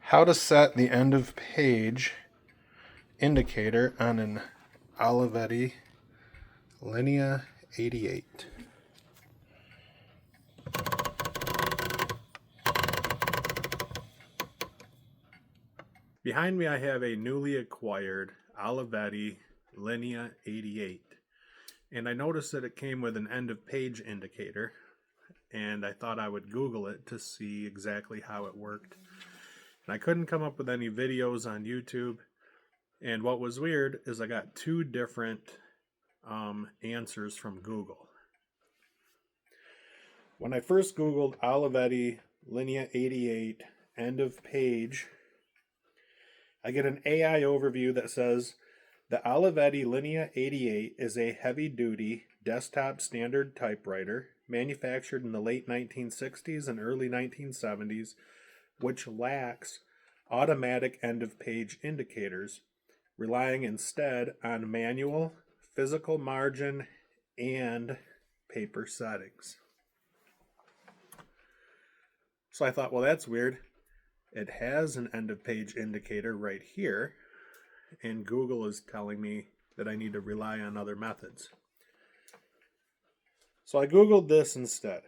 How to set the end of page indicator on an Olivetti Linea 88. Behind me I have a newly acquired Olivetti Linea 88, and I noticed that it came with an end of page indicator, and I thought I would Google it to see exactly how it worked. And I couldn't come up with any videos on YouTube, and what was weird is I got two different answers from Google. When I first Googled Olivetti Linea 88 end of page, I get an AI overview that says the Olivetti Linea 88 is a heavy-duty desktop standard typewriter manufactured in the late 1960s and early 1970s, which lacks automatic end-of-page indicators, relying instead on manual, physical margin, and paper settings. So I thought, well, that's weird. It has an end-of-page indicator right here, and Google is telling me that I need to rely on other methods. So I Googled this instead.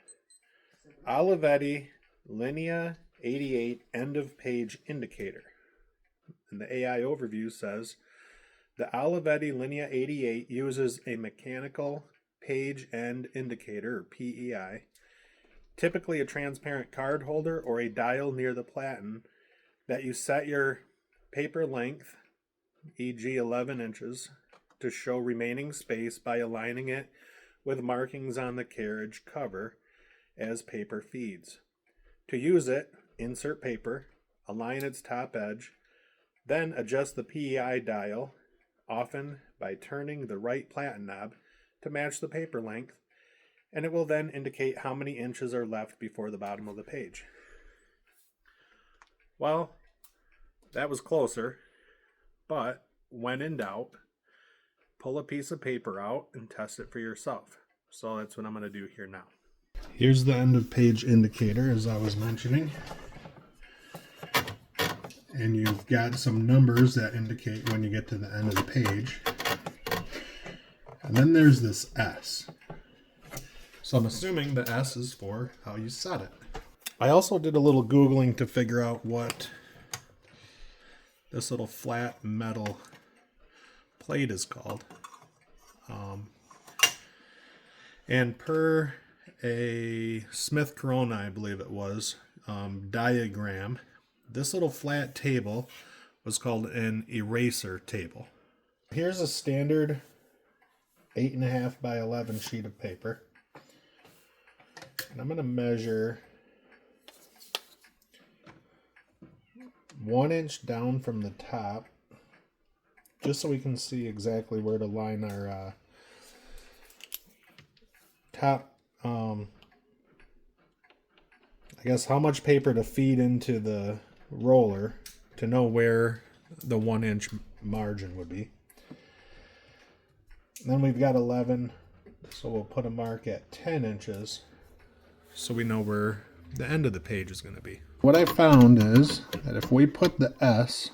Olivetti Linea 88 end-of-page indicator. And the AI overview says, the Olivetti Linea 88 uses a mechanical page end indicator, or PEI, typically a transparent card holder or a dial near the platen, that you set your paper length, e.g. 11 inches, to show remaining space by aligning it with markings on the carriage cover as paper feeds. To use it, insert paper, align its top edge, then adjust the PEI dial, often by turning the right platen knob to match the paper length, and it will then indicate how many inches are left before the bottom of the page. Well, that was closer, but when in doubt, pull a piece of paper out and test it for yourself. So that's what I'm going to do here now. Here's the end of page indicator, as I was mentioning. And you've got some numbers that indicate when you get to the end of the page. And then there's this S. So I'm assuming the S is for how you set it. I also did a little Googling to figure out what this little flat metal plate is called. And per a Smith Corona, I believe it was, diagram, this little flat table was called an eraser table. Here's a standard 8.5 by 11 sheet of paper. And I'm going to measure 1 inch down from the top, just so we can see exactly where to line our top, I guess how much paper to feed into the roller to know where the 1 inch margin would be. And then we've got 11, so we'll put a mark at 10 inches so we know where the end of the page is going to be. What I found is that if we put the S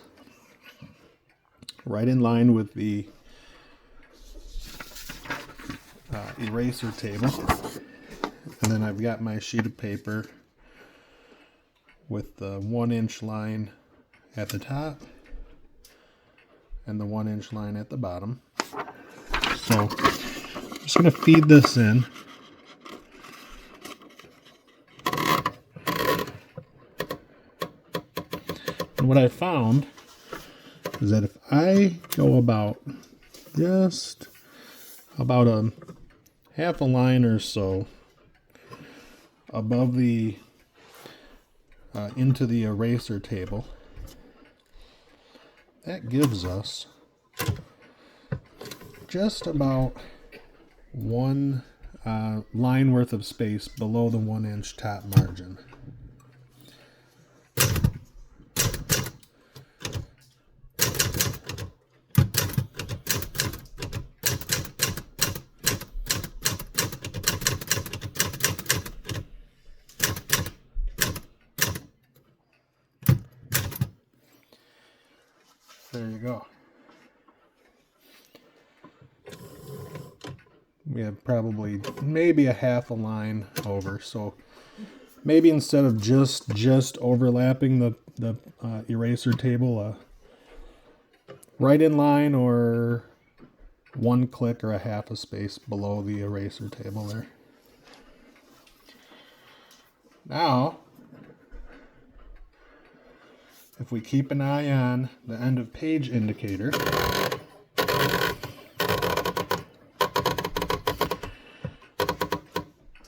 right in line with the eraser table, and then I've got my sheet of paper with the 1 inch line at the top and the 1 inch line at the bottom. So I'm just going to feed this in. And what I found is that if I go about just about a half a line or so above the into the eraser table, that gives us just about one line worth of space below the 1 inch top margin. There you go. We have probably maybe a half a line over, so maybe instead of just overlapping the eraser table, right in line or one click or a half a space below the eraser table there. Now, if we keep an eye on the end of page indicator,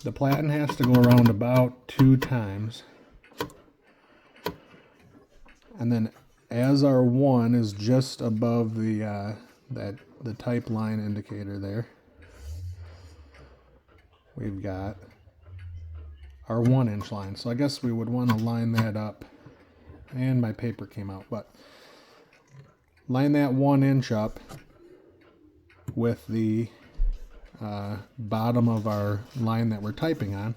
the platen has to go around about 2 times. And then as our 1 is just above the type line indicator there, we've got our 1-inch line. So I guess we would want to line that up. And my paper came out, but line that 1 inch up with the bottom of our line that we're typing on,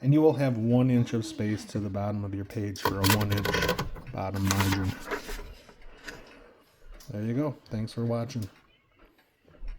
and you will have 1 inch of space to the bottom of your page for a 1-inch bottom margin. There you go. Thanks for watching.